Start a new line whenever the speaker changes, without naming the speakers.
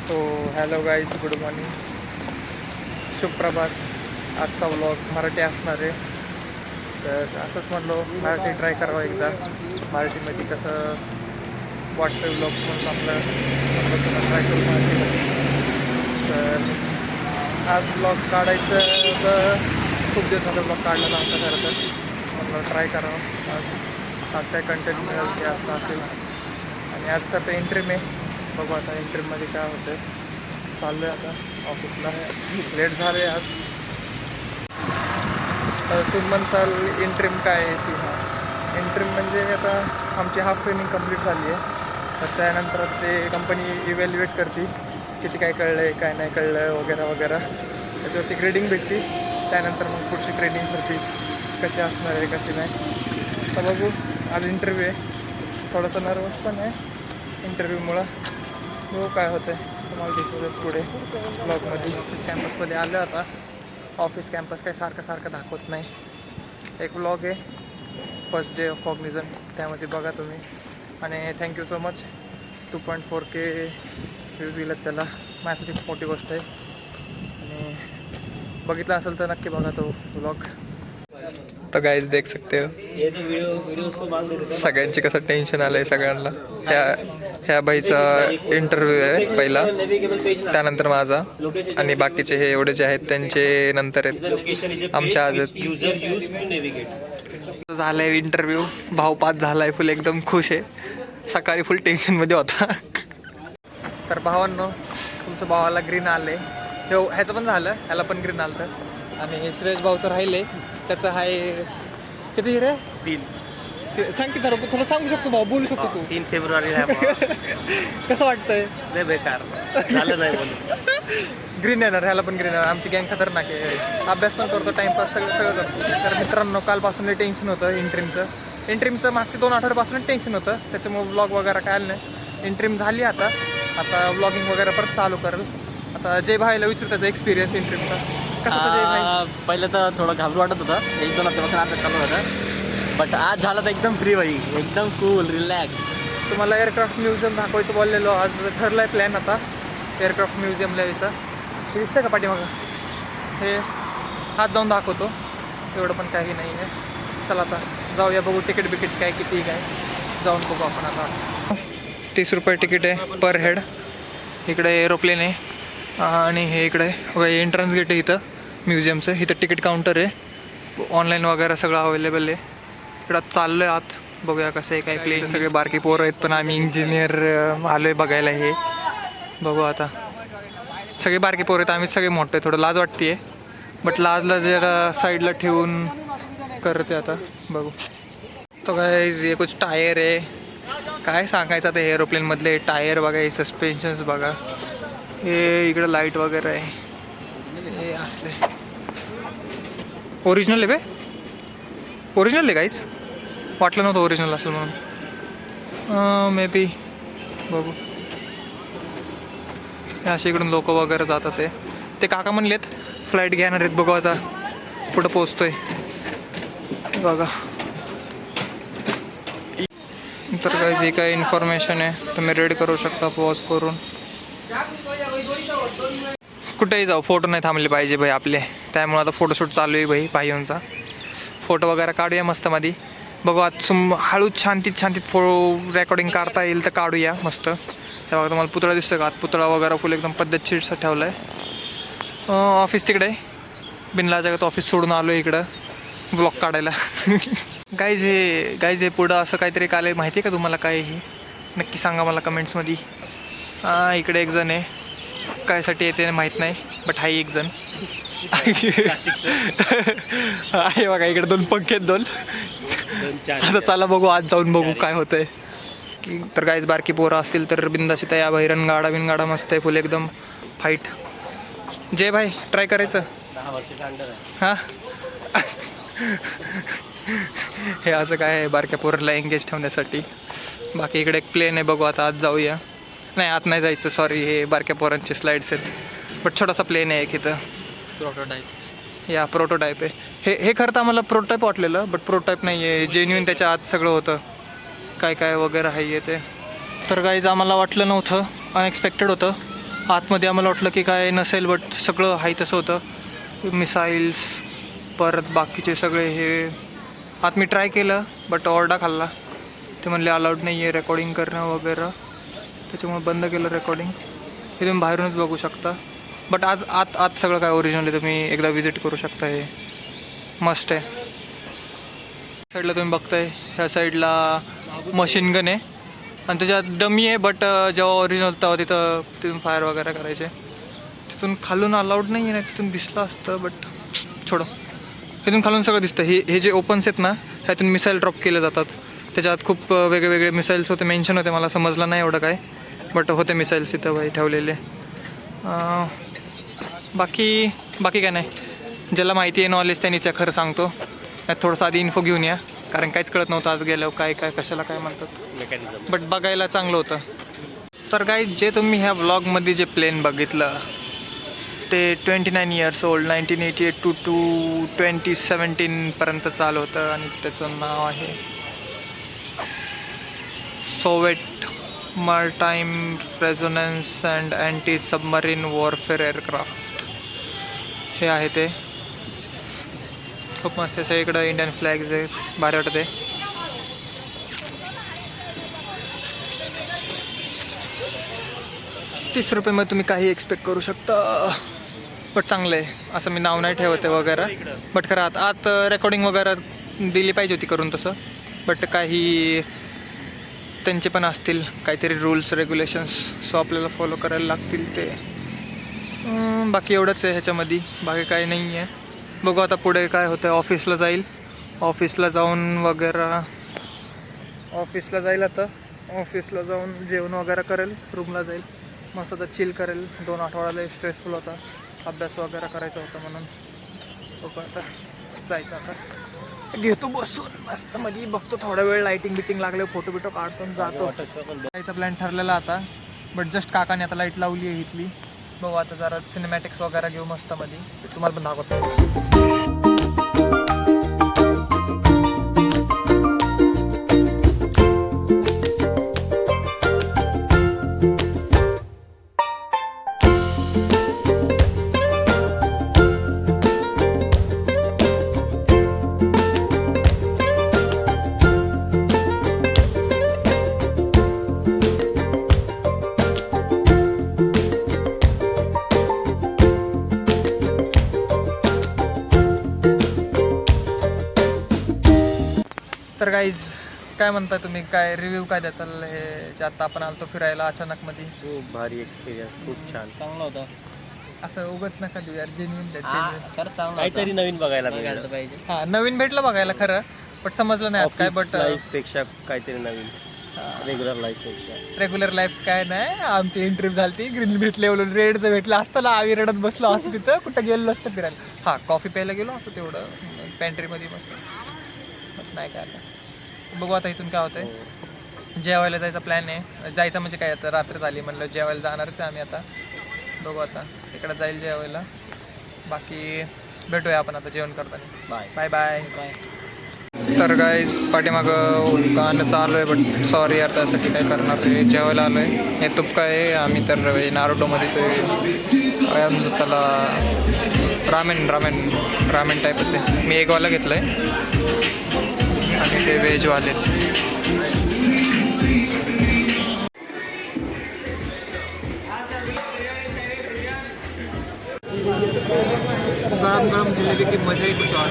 तो hello guys, good morning, सुप्रभात. आजचा व्लॉग मराठी असणार आहे. तर असंच म्हणलो मराठी ट्राय करावं एकदा. मराठीमध्ये कसं वाटतं व्लॉग म्हणून आपलं ट्राय करू मराठीमध्ये. तर आज ब्लॉग काढायचं तर खूप दिवस झालं ब्लॉग काढला नव्हता खरं तर. म्हणलं ट्राय करावं आज काय कंटेंट मिळेल ते आज टाकेल. आणि आज करता इंटरव्ह्यू आहे. बघू आता इंटरव्ह्यूमध्ये काय होतं आहे. चाललो आहे आता ऑफिसला. लेट झाले आज. तुम्ही म्हणताल इंटरव्ह्यू काय आहे सी. इंटरव्ह्यू म्हणजे आता आमची हाफ ट्रेनिंग कंप्लीट झाली आहे. तर त्यानंतर ते कंपनी इव्हॅल्युएट करते किती काय कळलं आहे, काय नाही कळलं वगैरे वगैरे. त्याच्यावरती ग्रेडिंग भेटते. त्यानंतर मग पुढची ट्रेनिंगसाठी कशी असणार आहे कशी नाही. तर बघू, आज इंटरव्ह्यू आहे. थोडंसं नर्वस पण आहे इंटरव्ह्यूमुळं. बघू काय होतं आहे. तुम्हाला दिसतच पुढे ब्लॉगमध्ये. ऑफिस कॅम्पसमध्ये आलं आता. ऑफिस कॅम्पस काही सारखं दाखवत नाही. एक ब्लॉग आहे फर्स्ट डे ऑफ कॉग्निझन, त्यामध्ये बघा तुम्ही. आणि thank you so much. 2.4K views गेलेत त्याला. माझ्यासाठी खूप मोठी गोष्ट आहे. आणि बघितला असेल तर नक्की बघा तो ब्लॉग. तो गाइस देख सकते हो सगळ्यांची कसं टेन्शन आलंय सगळ्यांना. ह्या बाईचा इंटरव्ह्यू आहे पहिला, त्यानंतर माझा, आणि बाकीचे हे एवढे जे आहेत त्यांचे नंतर आहेत. आमच्या आज झालाय इंटरव्ह्यू. भाऊ पास झालाय. फुल एकदम खुश आहे. सकाळी फुल टेन्शनमध्ये होता. तर भावांनो, तुमचं भावाला ग्रीन आले. ह्याचं पण झालं, ह्याला पण ग्रीन आलं तर. आणि श्रेयस भाऊचं राहिले, त्याचं आहे किती रे? 3. सांग की थोडं सांगू शकतो भाऊ, बोलू शकतो तू.
3 फेब्रुवारी
कसं वाटतंय?
लय बेकार झालं नाही बोलू.
ग्रीन येणार, ह्याला पण ग्रीन येणार. आमची गँग खतरनाक आहे. अभ्यास पण करतो, टाईमपास सगळं करतो. तर मित्रांनो, कालपासून टेन्शन होतं इंट्रीमचं मागच्या 2 आठवड्यापासून टेन्शन होतं. त्याच्यामुळे व्लॉग वगैरे काय आलं नाही. इंट्रीम झाली आता व्लॉगिंग वगैरे परत चालू करेल. आता जय भाईला विचारू त्याचा एक्सपिरियन्स इंट्रीमचा कसं होतं. जय भाई,
पहिलं तर थोडं घाबरू वाटत होतं. 1-2 हफ्त्यापासून अभ्यास चालू होतं. बट आज झालं तर एकदम फ्री भाई, एकदम कूल रिलॅक्स.
तुम्हाला एअरक्राफ्ट म्युझियम दाखवायचं बोललेलो. आज ठरलं आहे प्लॅन आता एअरक्राफ्ट म्युझियमला यायचा. ते दिसतंय का पाठीमागं? हे आज जाऊन दाखवतो. एवढं पण काही नाही आहे. चला आता जाऊया, बघू तिकीट बिकीट काय किती काय, जाऊन बघू आपण. आता 30 रुपये तिकीट आहे पर हेड. इकडे एरोप्लेन आहे. आणि हे इकडे बघा एंट्रन्स गेट आहे इथं म्युझियमचं. इथं तिकीट काउंटर आहे. ऑनलाईन वगैरे सगळं अवेलेबल आहे. इकडं चाललो आहे आत. बघूया कसं आहे काय. प्लेन सगळे बारकी पोरं आहेत, पण आम्ही इंजिनियर आलो आहे बघायला. हे बघू आता. सगळे बारकी पोरं आहेत, आम्ही सगळे मोठे. थोडं लाज वाटते आहे, बट लाजला जरा साईडला ठेवून करते आता. बघू. तो काय हे कुछ टायर आहे. काय सांगायचं आता. एरोप्लेनमधले टायर बघा, हे सस्पेन्शन्स बघा, हे इकडं लाईट वगैरे आहे. हे असले ओरिजिनल आहे बे. ओरिजिनल आहे गाईस. वाटलं नव्हतं ओरिजिनल असेल म्हणून. मे बी बघू. हे असे इकडून लोक वगैरे जातात. ते काका म्हणलेत फ्लाईट घेणार आहेत. बघू आता कुठं पोचतोय बघा. तर काय जे काही इन्फॉर्मेशन आहे तुम्ही रीड करू शकता पॉज करून. कुठेही जाऊ फोटो नाही थांबले पाहिजे भाई आपले. त्यामुळे आता फोटोशूट चालू आहे भाई. भाईंचा फोटो वगैरे काढूया मस्त मध्ये. बघू आज हळूच शांतीत रेकॉर्डिंग काढता येईल तर काढूया मस्त. तेव्हा तुम्हाला पुतळा दिसतो का? पुतळा वगैरे फुल एकदम पद्धतशीरसा ठेवला आहे. ऑफिस तिकडे बिनला जगात ऑफिस सोडून आलो आहे इकडं ब्लॉग काढायला. गाईज हे पुढं असं काहीतरी काल माहिती आहे का तुम्हाला? काय हे नक्की सांगा मला कमेंट्समध्ये. इकडे एक जण आहे, कायसाठी येते माहीत नाही, बट हाही एक जण आहे बघा. इकडे 2 पंखे आहेत 2. आता चला बघू, आज जाऊन बघू काय होतंय. की तर गाईज बारकी पोरं असतील तर बिंदाशी या बाहेरन बिनगाडा मस्त आहे फुल एकदम फाईट. जय भाई ट्राय करायचं.
10 वर्षाचा अंडर आहे.
हां हे असं काय आहे बारक्या पोराला एंगेज ठेवण्यासाठी. बाकी इकडे एक प्लेन आहे. बघू आता आज जाऊया. नाही आत नाही जायचं, सॉरी. हे बारक्या पोरांचे स्लाईड्स आहेत. बट छोटासा प्लेन आहे एक इथं.
प्रोटोटाईप.
या प्रोटोटाईप आहे. हे खरं तर आम्हाला प्रोटोटाईप वाटलेलं, बट प्रोटोटाईप नाही आहे. जेन्युइन त्याच्या आत सगळं होतं. काय वगैरे आहे ते. तर गाईज आम्हाला वाटलं नव्हतं, अनएक्सपेक्टेड होतं. आतमध्ये आम्हाला वाटलं की काय नसेल, बट सगळं आहे तसं होतं. मिसाईल्स परत बाकीचे सगळे हे आत मी ट्राय केलं बट ओरडा खाल्ला. ते म्हणले अलाउड नाही आहे रेकॉर्डिंग करणं वगैरे, त्याच्यामुळे बंद केलं रेकॉर्डिंग. हे तुम्ही बाहेरूनच बघू शकता. बट आज आत सगळं काय ओरिजिनल आहे, तुम्ही एकदा विजिट करू शकता. हे मस्त आहे. साईडला तुम्ही बघताय ह्या साईडला मशीन गन आहे आणि त्याच्यात डमी आहे, बट जेव्हा ओरिजिनल तेव्हा तिथून फायर वगैरे करायचे. तिथून खालून अलाउड नाही आहे ना, तिथून दिसलं असतं बट छोडो. इथून खालून सगळं दिसतं. हे जे ओपन्स आहेत ना, ह्यातून मिसाईल ड्रॉप केले जातात. त्याच्यात खूप वेगवेगळे मिसाईल्स होते, मेन्शन होते. मला समजलं नाही एवढं काय, बट होते मिसाईल्स इथं बाई ठेवलेले. बाकी काय नाही. ज्याला माहिती आहे नॉलेज त्यांनीच खरं सांगतो. त्यात थोडंसं आधी इन्फो घेऊन या, कारण काहीच कळत नव्हतं आज गेल्यावर काय कशाला काय म्हणतात. बट बघायला चांगलं होतं. तर काय जे तुम्ही ह्या व्लॉगमध्ये जे प्लेन बघितलं ते 29 इयर्स ओल्ड 1988 टू 2017 पर्यंत चालू होतं आणि त्याचं नाव आहे Soviet maritime resonance and anti submarine warfare aircraft हे आहे. ते खूप मस्त आहे. इकडं इंडियन फ्लॅग्स आहे, भारी वाटत आहे. ₹30 तुम्ही काही एक्सपेक्ट करू शकता, बट चांगलं आहे. असं मी नाव नाही ठेवते वगैरे, बट खरं आत रेकॉर्डिंग वगैरे दिली पाहिजे होती करून तसं. बट काही त्यांचे पण असतील काहीतरी रूल्स रेग्युलेशन्स, सो आपल्याला फॉलो करायला लागतील ते. बाकी एवढंच आहे ह्याच्यामध्ये, बाकी काही नाही आहे. बघू आता पुढे काय होतं. ऑफिसला जाईल वगैरे. ऑफिसला जाईल आता. ऑफिसला जाऊन जेवण वगैरे करेल, रूमला जाईल, मस्त आता चिल करेल. 2 आठवड्याला स्ट्रेसफुल होता, अभ्यास वगैरे करायचा होता म्हणून. बघू आता जायचं. आता घेतो बसून मस्त मध्ये, बघतो थोडा वेळ लाईटिंग बिटिंग लागले, फोटो बिटो काढतो जातो. जायचा प्लॅन ठरलेला आता, बट जस्ट काकाने आता लाईट लावली आहे इथली. बघू आता जरा सिनेमॅटिक्स वगैरे घेऊ मस्त मध्ये, तुम्हाला पण दाखवतो. तर गाईज काय म्हणता तुम्ही, काय रिव्ह्यू काय देताल हे जे आता आपण आलतो फिरायला अचानक मध्ये?
खूप भारी एक्सपिरियन्स, खूप छान, चांगला होता.
असं उगाच नका देऊ यार, जेन्युइन द्या.
काहीतरी नवीन बघायला पाहिजे.
हा नवीन भेटलं बघायला खरं, बट समजलं नाही काय. बट
लाईफ पेक्षा काहीतरी नवीन, रेग्युलर लाईफ पेक्षा.
रेग्युलर लाईफ काय नाही. आमची एंट्री झाली, ग्रीन भेटले, रेडचं भेटलं असतं ना, आम्ही रडत बसलो असतं तिथं, कुठं गेलो असतं फिरायला. हा कॉफी प्यायला गेलो असं तेवढं पॅन्ट्रीमध्ये मस्त, नाही काय. आता बघू आता इथून काय होतंय. जेवायला जायचा प्लॅन आहे. जायचं म्हणजे काय, आता रात्र झाली म्हणलं जेवायला जाणारच आहे आम्ही आता. बघू आता तिकडं जाईल जेवायला. बाकी भेटूया आपण आता जेवण करताना. Bye bye. तर गाईज पाठीमागं गाणं चालू आहे, बट सॉरी यार त्यासाठी काय करणार आहे. जेवायला आलो आहे. हे तुपका आहे. आम्ही तर नारुटोमध्ये ते त्याला रामेन टाईपच आहे. मी एगवाला घेतलं आहे आणि ते व्हेजवाले. गरम गरम जिलेबी की मजा ही कुछ और.